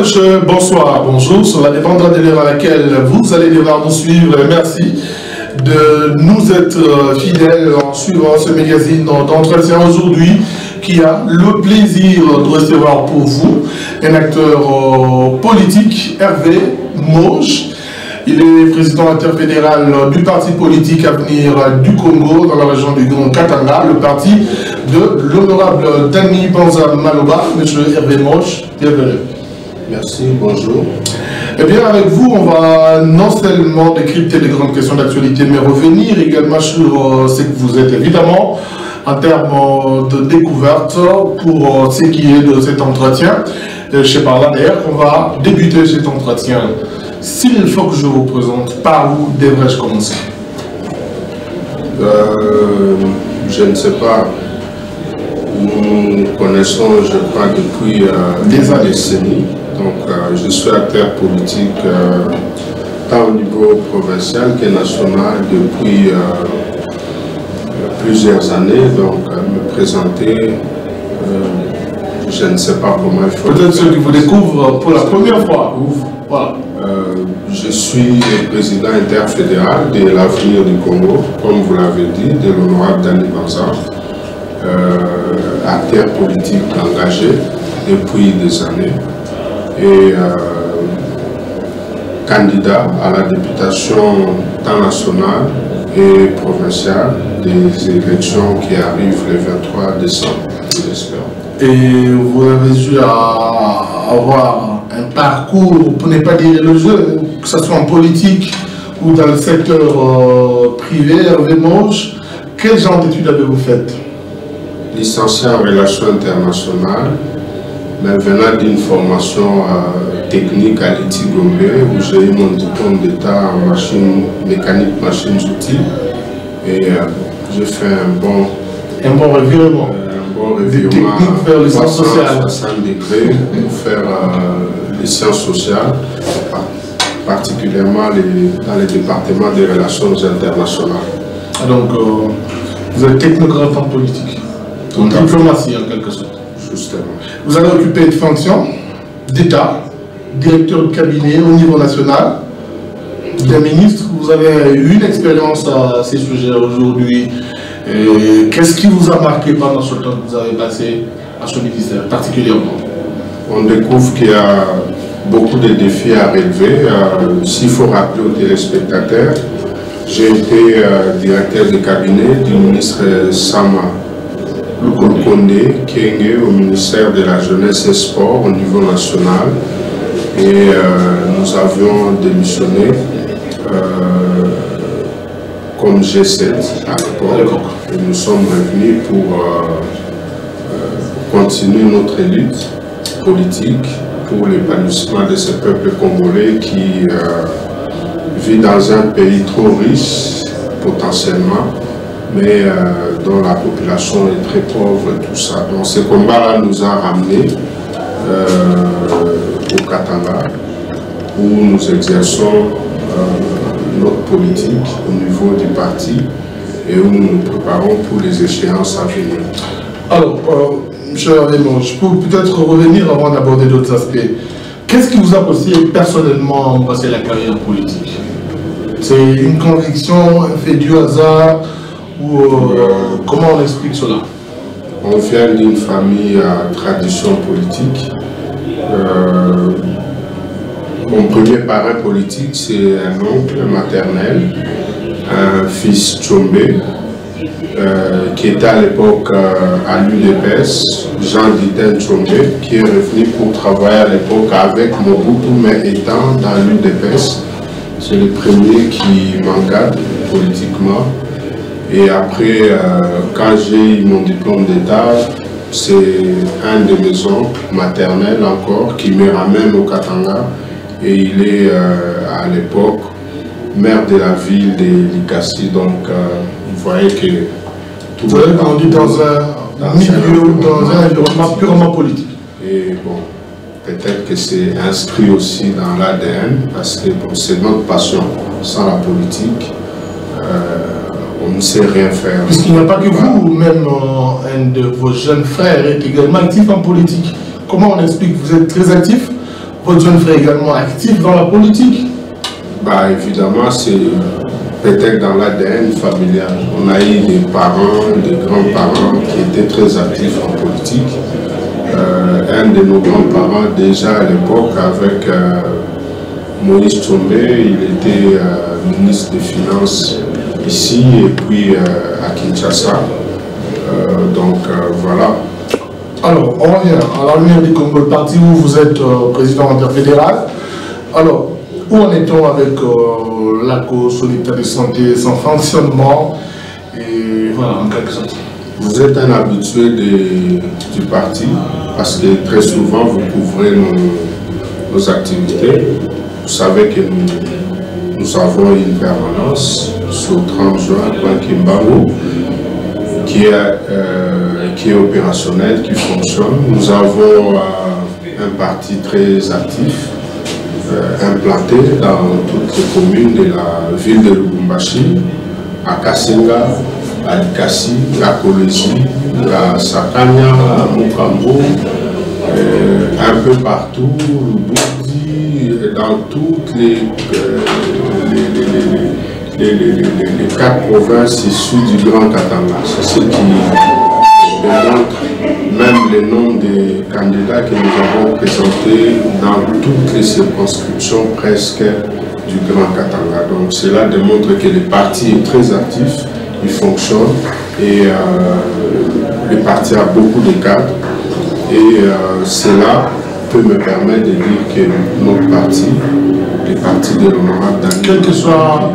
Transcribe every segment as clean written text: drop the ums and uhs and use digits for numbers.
monsieur, bonsoir, bonjour. Cela dépendra de l'heure à laquelle vous allez devoir nous suivre. Merci de nous être fidèles en suivant ce magazine d'entretien aujourd'hui qui a le plaisir de recevoir pour vous un acteur politique, Hervé Moj. Il est président interfédéral du parti politique Avenir du Congo dans la région du Grand Katanga, le parti de l'honorable Dany Banza Maloba. Monsieur Hervé Moj, bienvenue. Merci, bonjour. Eh bien, avec vous, on va non seulement décrypter les grandes questions d'actualité, mais revenir également sur ce que vous êtes, évidemment, en termes de découverte pour ce qui est de cet entretien. Je sais pas là, d'ailleurs, qu'on va débuter cet entretien. S'il faut que je vous présente, par où devrais-je commencer? Je ne sais pas. Nous nous connaissons, je crois, depuis des décennies. Donc, je suis acteur politique tant au niveau provincial que national depuis plusieurs années. Donc, me présenter, je ne sais pas comment il faut. Peut-être ceux qui vous découvrent pour la première fois. Voilà. Je suis président interfédéral de l'Avenir du Congo, comme vous l'avez dit, de l'honorable Dany Banza. Acteur politique engagé depuis des années et candidat à la députation tant nationale et provinciale des élections qui arrivent le 23 décembre, j'espère. Et vous avez dû avoir un parcours, pour ne pas dire le jeu, que ce soit en politique ou dans le secteur privé, Hervé Moj. Quel genre d'études avez-vous faites? Licencié en relations internationales, mais venant d'une formation technique à l'ITI Gombe, où j'ai eu mon diplôme d'état en machine mécanique, machines-outils, et j'ai fait un bon revirement. Vers les sciences sociales. 60 degrés pour faire les sciences sociales, particulièrement dans les départements des relations internationales. Donc, vous êtes technocrate en politique, en diplomatie en quelque sorte. Justement. Vous avez occupé une fonction d'État, directeur de cabinet au niveau national, des ministres. Vous avez eu une expérience à ces sujets aujourd'hui. Qu'est-ce qui vous a marqué pendant ce temps que vous avez passé à ce ministère particulièrement? On découvre qu'il y a beaucoup de défis à relever. S'il faut rappeler aux téléspectateurs, j'ai été directeur de cabinet du ministre Sama Lukonde Kenge au ministère de la Jeunesse et Sport au niveau national. Et nous avions démissionné comme G7 à l'époque. Et nous sommes revenus pour continuer notre lutte politique pour l'épanouissement de ce peuple congolais qui vit dans un pays trop riche potentiellement, mais dont la population est très pauvre et tout ça. Donc ce combat-là nous a ramenés au Katanga, où nous exerçons notre politique au niveau du parti et où nous nous préparons pour les échéances à venir. Alors, M. Hervé Moj, je peux peut-être revenir avant d'aborder d'autres aspects. Qu'est-ce qui vous a poussé personnellement à passer la carrière politique? C'est une conviction, un fait du hasard ou comment on explique cela? On vient d'une famille à tradition politique. Mon premier parrain politique, c'est un oncle maternel, un fils Tchombe, qui était à l'époque à l'UDPS, Jean Diden Tchombe, qui est revenu pour travailler à l'époque avec Mobutu, mais étant dans l'UDPS. C'est le premier qui m'encadre politiquement. Et après, quand j'ai eu mon diplôme d'État, c'est un de mes oncles maternels encore qui me ramène au Katanga. Et il est à l'époque maire de la ville de Likasi. Donc, vous voyez que tout vous avez grandi dans un milieu, dans un environnement purement politique. Et bon, peut-être que c'est inscrit aussi dans l'ADN, parce que bon, c'est notre passion. Sans la politique, on ne sait rien faire. Puisqu'il n'y a pas que vous, même un de vos jeunes frères est également actif en politique. Comment on explique? Vous êtes très actif votre jeune frère également actif dans la politique? Bah, évidemment, c'est peut-être dans l'ADN familial. On a eu des parents, des grands-parents qui étaient très actifs en politique. Un de nos grands-parents, déjà à l'époque, avec Moïse Tchombé, il était ministre des Finances ici et puis à Kinshasa. Voilà. Alors, on revient à la lumière du Congo, le parti où vous êtes président interfédéral. Alors, où en est-on avec la cause sur l'état de santé, son fonctionnement et voilà, en quelque sorte. Vous êtes un habitué du parti parce que très souvent vous couvrez nos activités. Vous savez que nous avons une permanence sur 30 juin à Kimbangu qui est opérationnelle, qui fonctionne. Nous avons un parti très actif, implanté dans toutes les communes de la ville de Lubumbashi, à Kasenga, à Likasi, à Kolwezi, à Sakanya, à Mukambo, un peu partout, Lubudi, dans toutes les 4 provinces issues du Grand Katanga. C'est ce qui démontre même les noms des candidats que nous avons présentés dans toutes les circonscriptions presque du Grand Katanga. Donc cela démontre que le parti est très actif, il fonctionne et le parti a beaucoup de cadres et cela peut me permettre de dire que notre parti, le parti de l'honorable Daniel, quel que soit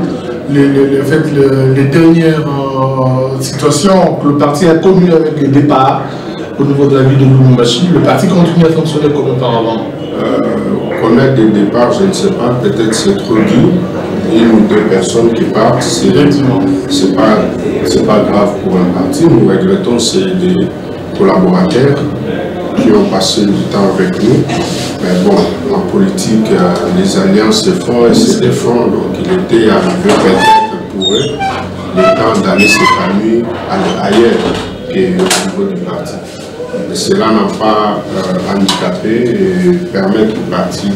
les dernières situations que le parti a connues avec les départs au niveau de la ville de Lubumbashi, le parti continue à fonctionner comme auparavant. Connaître des départs, je ne sais pas, peut-être c'est trop dur. Une ou deux personnes qui partent, c'est pas grave pour un parti. Nous regrettons, c'est des collaborateurs qui ont passé du temps avec nous. Mais bon, en politique, les alliances se font et se défendent. Donc il était arrivé peut-être pour eux le temps d'aller s'épanouir ailleurs qu'au niveau du parti. Mais cela n'a pas handicapé et permet au parti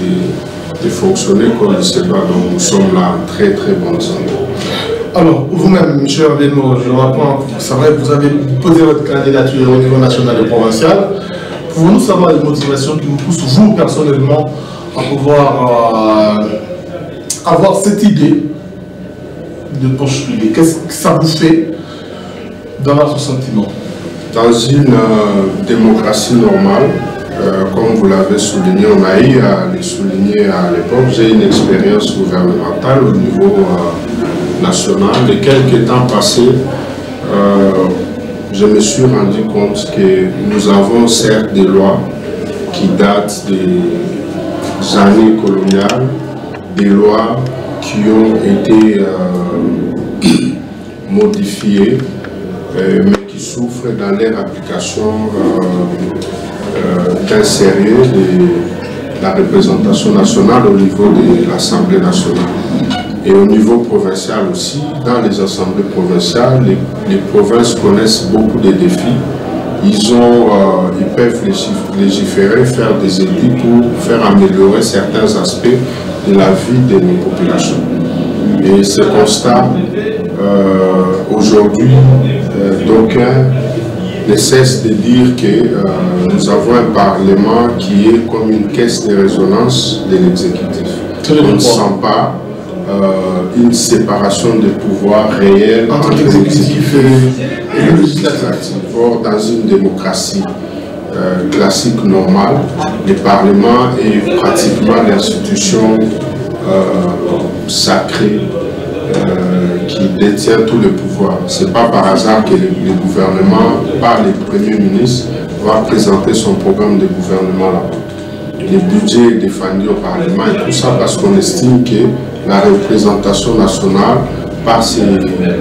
de fonctionner comme il se doit. Donc nous sommes là en très très bonne santé. Alors, vous-même, M. Aveno, je rapprends, c'est vrai que vous avez posé votre candidature au niveau national et provincial. Pouvons-nous savoir les motivations qui vous poussent, vous, personnellement, à pouvoir avoir cette idée de postuler? Qu'est-ce que ça vous fait dans votre sentiment? Dans une démocratie normale, comme vous l'avez souligné, on a eu à le souligner à l'époque, j'ai une expérience gouvernementale au niveau national. Et quelques temps passés, je me suis rendu compte que nous avons certes des lois qui datent des années coloniales, des lois qui ont été modifiées, mais qui souffrent dans leur application d'un sérieux de la représentation nationale au niveau de l'Assemblée nationale. Et au niveau provincial aussi, dans les assemblées provinciales, les provinces connaissent beaucoup de défis. Ils peuvent légiférer, faire des édits pour faire améliorer certains aspects de la vie de nos populations. Et ce constat, aujourd'hui, d'aucuns ne cessent de dire que nous avons un Parlement qui est comme une caisse de résonance de l'exécutif. On ne sent pas une séparation de pouvoirs réels entre l'exécutif et le législatif. Or, dans une démocratie classique normale, le Parlement est pratiquement l'institution sacrée qui détient tout le pouvoir. Ce n'est pas par hasard que le gouvernement, par le Premier ministre, va présenter son programme de gouvernement là-bas. Le budget est défendu au Parlement et tout ça parce qu'on estime que la représentation nationale, par ses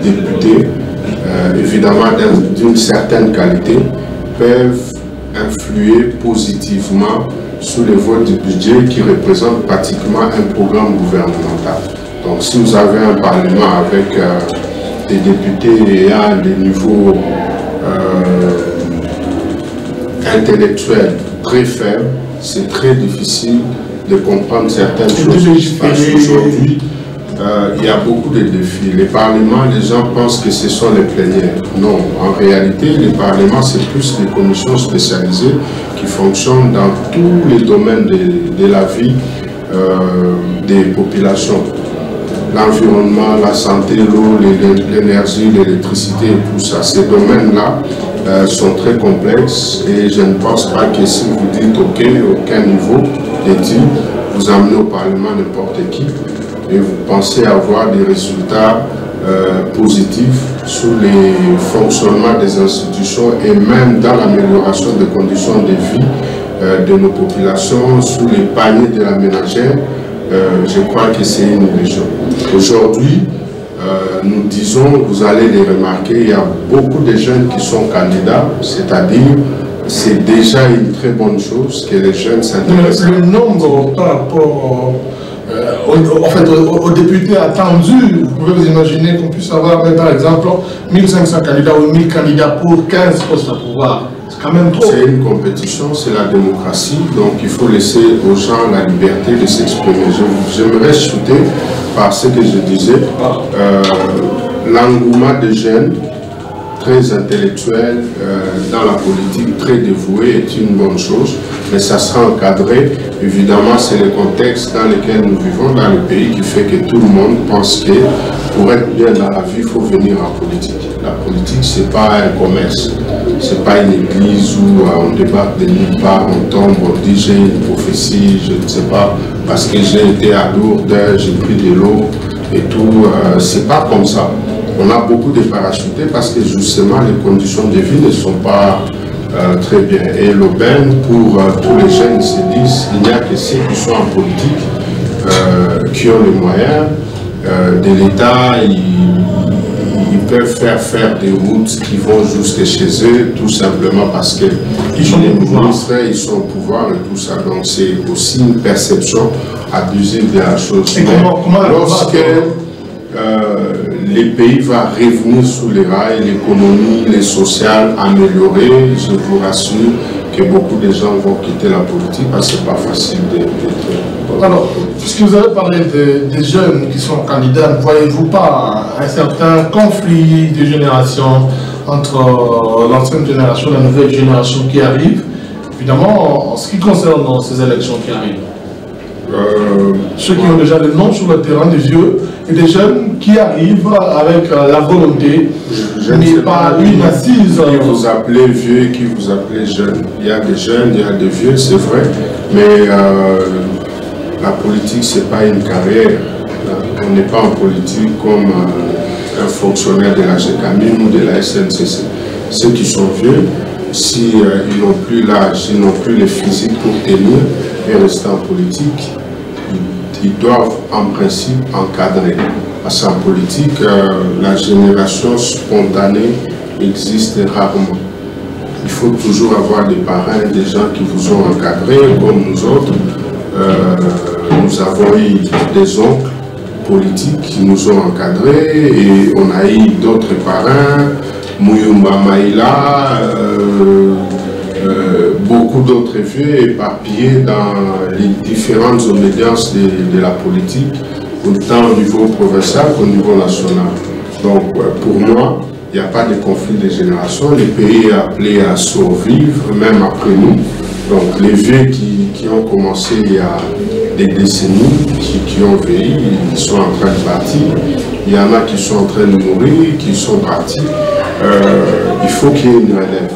députés, évidemment d'une certaine qualité, peuvent influer positivement sur le vote du budget qui représente pratiquement un programme gouvernemental. Donc si vous avez un Parlement avec des députés ayant des niveaux intellectuels très faibles, c'est très difficile de comprendre certaines choses. Parce qu'aujourd'hui, il y a beaucoup de défis. Les parlements, les gens pensent que ce sont les plénières. Non, en réalité, les parlements, c'est plus des commissions spécialisées qui fonctionnent dans tous les domaines de la vie des populations. L'environnement, la santé, l'eau, l'énergie, l'électricité et tout ça. Ces domaines-là sont très complexes et je ne pense pas que si vous dites OK, aucun niveau d'études, vous amenez au Parlement n'importe qui et vous pensez avoir des résultats positifs sur les fonctionnements des institutions et même dans l'amélioration des conditions de vie de nos populations, sur les paniers de la ménagère. Je crois que c'est une illusion. Aujourd'hui, nous disons, vous allez les remarquer, il y a beaucoup de jeunes qui sont candidats, c'est-à-dire, c'est déjà une très bonne chose que les jeunes s'intéressent. Le nombre par rapport aux députés attendus, vous pouvez vous imaginer qu'on puisse avoir, par exemple, 1500 candidats ou 1000 candidats pour 15 postes à pouvoir. C'est quand même trop. C'est une compétition, c'est la démocratie, donc il faut laisser aux gens la liberté de s'exprimer. J'aimerais chuter par ce que je disais, l'engouement des jeunes, très intellectuels dans la politique, très dévoués, est une bonne chose, mais ça sera encadré. Évidemment, c'est le contexte dans lequel nous vivons dans le pays qui fait que tout le monde pense que pour être bien dans la vie, il faut venir en politique. La politique, ce n'est pas un commerce, ce n'est pas une église où on débarque de nulle part, on tombe, on dit j'ai une prophétie, je ne sais pas, parce que j'ai été à Lourdes, j'ai pris de l'eau et tout. C'est pas comme ça. On a beaucoup de parachutés parce que justement les conditions de vie ne sont pas très bien. Et l'aubaine, pour tous les jeunes, ils se disent il n'y a que ceux qui sont en politique, qui ont les moyens de l'État, ils peuvent faire des routes qui vont jusque chez eux, tout simplement parce que ils sont ministres, ils sont au pouvoir et tout ça. Donc c'est aussi une perception abusive de la chose. Et lorsque les pays vont revenir sous les rails, l'économie, les sociales améliorées, je vous rassure que beaucoup de gens vont quitter la politique parce que ce n'est pas facile d'être. Alors, puisque vous avez parlé des jeunes qui sont candidats, ne voyez-vous pas un certain conflit de génération entre l'ancienne génération et la nouvelle génération qui arrive, évidemment, en ce qui concerne ces élections qui arrivent? Ceux qui ont déjà le nom sur le terrain, des vieux, et des jeunes qui arrivent avec la volonté, mais pas une assise. Qui vous appelez vieux et qui vous appelez jeune. Il y a des jeunes, il y a des vieux, c'est vrai, mais la politique, ce n'est pas une carrière. On n'est pas en politique comme un fonctionnaire de la GECAMIN ou de la SNCC. Ceux qui sont vieux, si ils n'ont plus l'âge, ils n'ont plus le physique pour tenir et rester en politique, ils doivent en principe encadrer. Parce qu'en politique, la génération spontanée existe rarement. Il faut toujours avoir des parrains, des gens qui vous ont encadré, comme nous autres. Nous avons eu des oncles politiques qui nous ont encadrés et on a eu d'autres parrains, Mouyumba Maïla, beaucoup d'autres vieux éparpillés dans les différentes obédiences de la politique, autant au niveau provincial qu'au niveau national. Donc pour moi, il n'y a pas de conflit de génération. Le pays est appelé à survivre, même après nous. Donc les vieux qui ont commencé il y a des décennies, qui ont vieilli, ils sont en train de partir. Il y en a qui sont en train de mourir, qui sont partis. Il faut qu'il y ait une relève.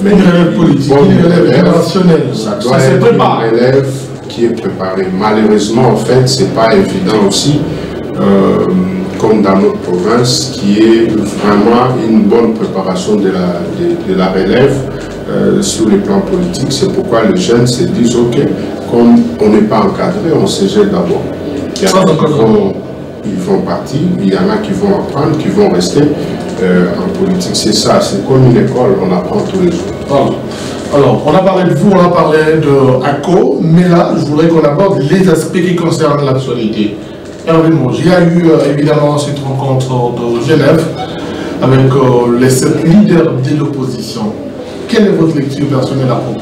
Mais une relève politique, une relève générationnelle. Ça doit être une relève qui est préparée. Malheureusement, en fait, ce n'est pas évident aussi, comme dans notre province, qui est vraiment une bonne préparation de la relève sur le plan politique. C'est pourquoi les jeunes se disent, ok, comme on n'est pas encadré, on se jette d'abord. Il y en a qui vont partir, il y en a qui vont apprendre, qui vont rester en politique. C'est ça, c'est comme une école, on apprend tous les jours. Alors, on a parlé de vous, on a parlé de ACO, mais là, je voudrais qu'on aborde les aspects qui concernent l'actualité. Hervé Mouge, il y a eu évidemment cette rencontre de Genève avec les 7 leaders de l'opposition. Quelle est votre lecture personnelle à propos?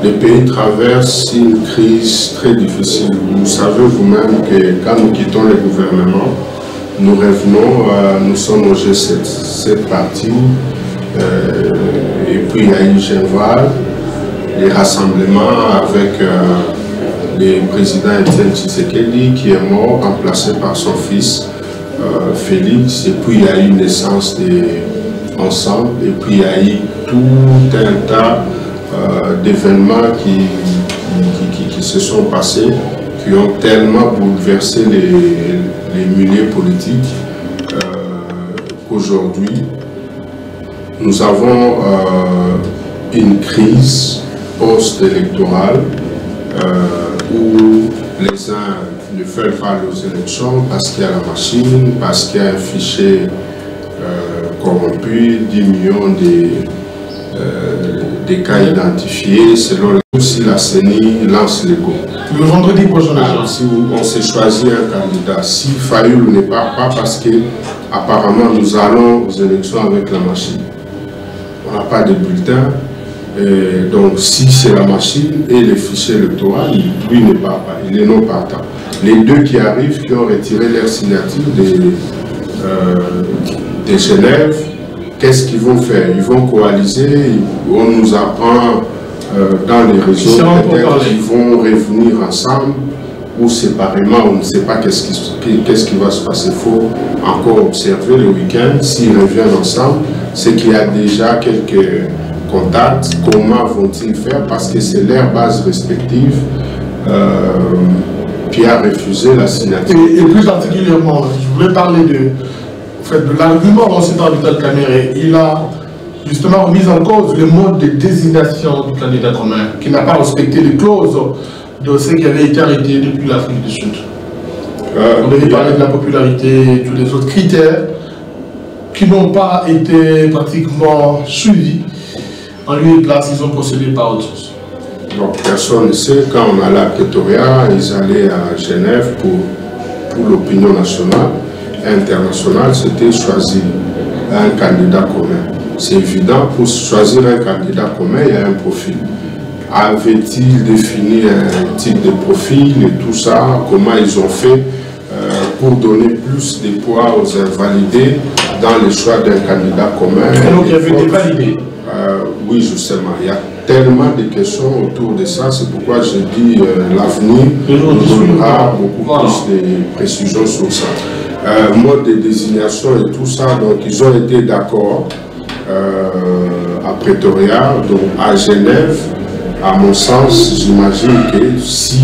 le pays traverse une crise très difficile. Vous savez vous-même que quand nous quittons le gouvernement, nous revenons, nous sommes au G7, cette partie, et puis il y a eu Genval, les rassemblements avec le président Etienne Tshisekedi qui est mort, remplacé par son fils Félix, et puis il y a eu naissance ensemble, et puis il y a eu tout un tas d'événements qui se sont passés, qui ont tellement bouleversé les milieux politiques qu'aujourd'hui nous avons une crise post-électorale où les uns ne veulent pas aux élections parce qu'il y a la machine, parce qu'il y a un fichier corrompu, 10 millions de cas identifiés, selon si la CENI lance les go. Le vendredi prochain, si on s'est choisi un candidat, si Fayoulou n'est pas parce que apparemment nous allons aux élections avec la machine. On n'a pas de bulletin, donc si c'est la machine et les fichiers électoraux, lui n'est pas, il est non partant. Les deux qui arrivent, qui ont retiré leur signature de Genève, qu'est-ce qu'ils vont faire? Ils vont coaliser, on nous apprend dans les réseaux peut-être qu'ils vont revenir ensemble ou séparément, on ne sait pas qu'est-ce qui va se passer. Il faut encore observer le week-end, s'ils reviennent ensemble, c'est qu'il y a déjà quelques contacts, comment vont-ils faire, parce que c'est leur base respective qui a refusé la signature. Et plus particulièrement, je voulais parler de l'argument dont s'est parlé Vital Kamerhe. Il a justement remis en cause le mode de désignation du candidat commun, qui n'a pas respecté les clauses de ce qui avait été arrêté depuis l'Afrique du Sud. On devait parler de la popularité et tous les autres critères qui n'ont pas été pratiquement suivis. En lieu de place, ils ont procédé par autre chose. Donc personne ne sait, quand on allait à Pretoria, ils allaient à Genève pour l'opinion nationale et internationale, c'était choisir un candidat commun. C'est évident, pour choisir un candidat commun, il y a un profil. Avait-il défini un type de profil et tout ça? Comment ils ont fait pour donner plus de poids aux invalidés dans le choix d'un candidat commun? Donc il y avait des validés. Oui, justement. Il y a tellement de questions autour de ça. C'est pourquoi je dis l'avenir nous donnera beaucoup plus de précisions sur ça. Mode de désignation et tout ça, donc ils ont été d'accord à Pretoria, donc à Genève. À mon sens, j'imagine que si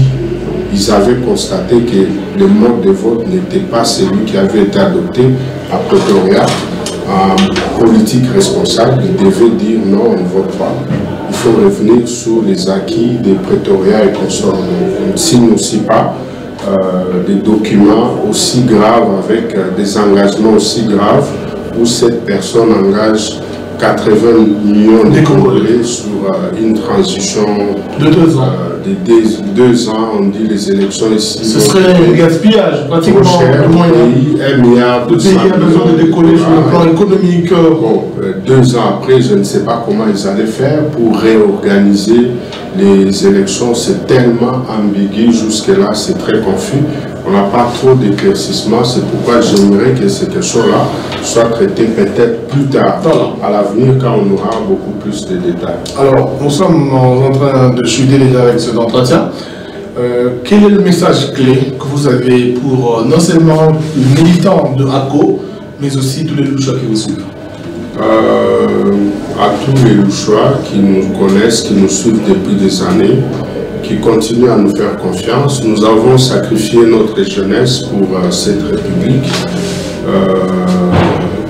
ils avaient constaté que le mode de vote n'était pas celui qui avait été adopté à Pretoria, en politique responsable, ils devaient dire non, on ne vote pas. Il faut revenir sur les acquis de Pretoria et consorts. On ne signe aussi pas des documents aussi graves avec des engagements aussi graves où cette personne engage 80 millions de Congolais sur une transition de 2 ans. De 2 ans, on dit les élections ici. Ce serait un gaspillage, pratiquement de moyens. 1 milliard de Le pays a besoin de décoller sur le plan économique. Bon, 2 ans après, je ne sais pas comment ils allaient faire pour réorganiser les élections. C'est tellement ambigu jusque-là, c'est très confus. On n'a pas trop d'éclaircissement, c'est pourquoi j'aimerais que ces questions-là soient traitées peut-être plus tard, à l'avenir, quand on aura beaucoup plus de détails. Alors, nous sommes en train de chuter déjà avec cet entretien. Quel est le message clé que vous avez pour non seulement les militants de ACO, mais aussi tous les Louchois qui vous suivent? À tous les Louchois qui nous connaissent, qui nous suivent depuis des années, qui continuent à nous faire confiance. Nous avons sacrifié notre jeunesse pour cette République.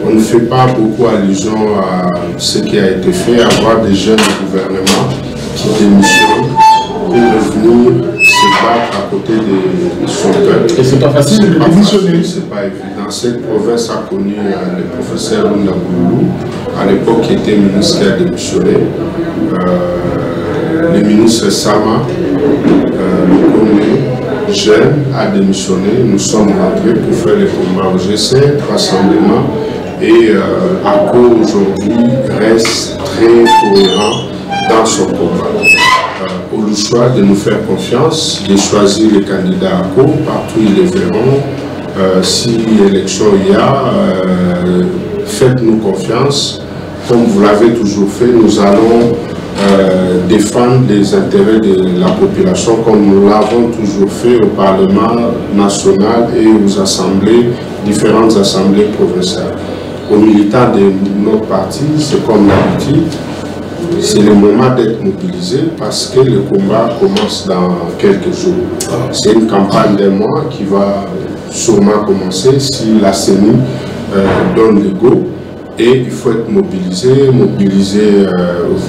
On ne fait pas beaucoup allusion à ce qui a été fait, avoir des jeunes du gouvernement qui démissionnent pour revenir se battre à côté de son peuple. Et c'est pas facile de démissionner. C'est pas évident. Cette province a connu le professeur Ndabulu, à l'époque qui était ministre, qui a démissionné. Le ministre Sama, le jeune, a démissionné. Nous sommes rentrés pour faire les combats au G7, rassemblement. Et ACO aujourd'hui reste très cohérent dans son combat. au choix de nous faire confiance, de choisir les candidats à court, partout ils les verront. Si élection il y a, faites-nous confiance. Comme vous l'avez toujours fait, nous allons défendre les intérêts de la population comme nous l'avons toujours fait au Parlement national et aux assemblées, différentes assemblées provinciales. Aux militants de notre parti, c'est comme d'habitude, c'est le moment d'être mobilisé parce que le combat commence dans quelques jours. C'est une campagne d'un mois qui va sûrement commencer si la CENI donne le go. Et il faut être mobilisé, mobiliser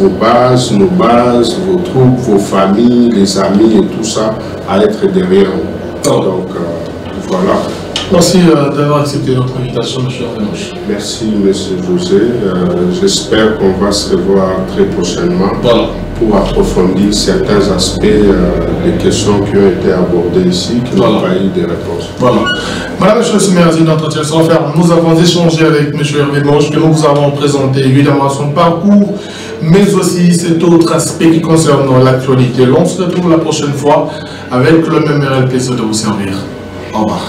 vos bases, nos bases, vos troupes, vos familles, les amis et tout ça à être derrière nous. Donc voilà. Merci d'avoir accepté notre invitation, M. Hervé-Mouche. Merci, M. José. J'espère qu'on va se revoir très prochainement pour approfondir certains aspects des questions qui ont été abordées ici, qui n'ont pas eu de réponse. Voilà. Madame, M. le magazine d'entretien sans faire, nous avons échangé avec M. Hervé-Mouche, que nous vous avons présenté évidemment son parcours, mais aussi cet autre aspect qui concerne l'actualité. On se retrouve la prochaine fois avec le même réel plaisir de vous servir. Au revoir.